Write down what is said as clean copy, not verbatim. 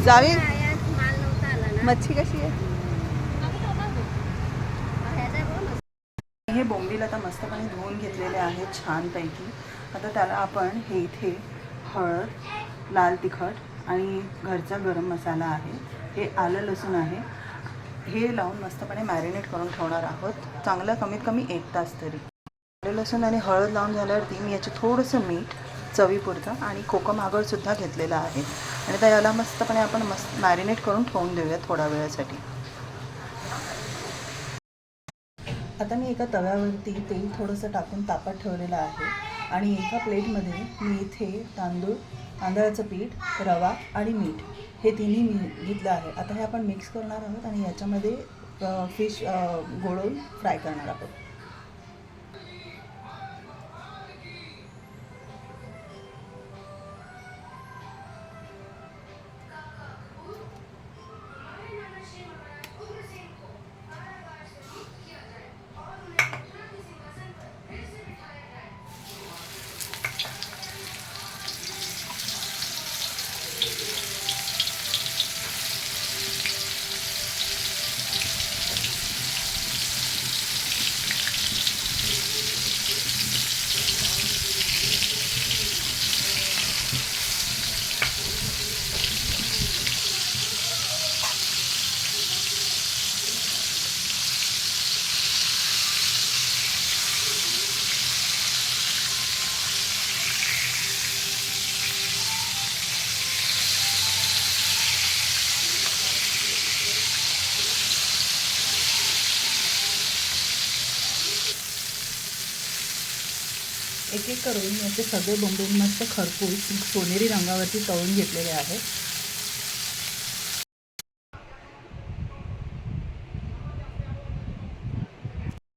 जावी मच्छी कशी आहे? हे बोंबील आता मस्तपणे धुवून घेतलेले आहेत छानपैकी. आता त्याला आपण हे इथे हळद, लाल तिखट आणि घरचा गरम मसाला आहे, हे आलं लसूण आहे, हे लावून मस्तपणे मॅरिनेट करून ठेवणार आहोत चांगलं कमीत कमी 1 तास तरी. आलं लसूण आणि हळद लावून झाल्यावरती मी याचे थोडंसं मीठ चवीपुरतं आणि कोकम आगळसुद्धा घेतलेलं आहे आणि आता याला मस्तपणे आपण मॅरिनेट करून ठेवून देऊया थोड्या वेळासाठी. आता मी एका तव्यावरती तेल थोडंसं टाकून तापत ठेवलेलं आहे आणि एका प्लेटमध्ये मी इथे तांदळाचं पीठ, रवा आणि मीठ हे तिन्ही मी घेतलं आहे. आता हे आपण मिक्स करणार आहोत आणि याच्यामध्ये फिश गोळून फ्राय करणार आहोत. एक एक करून याचे सगळे बोंबील मस्त खरपूस सोनेरी रंगावरती तळून घेतलेले आहेत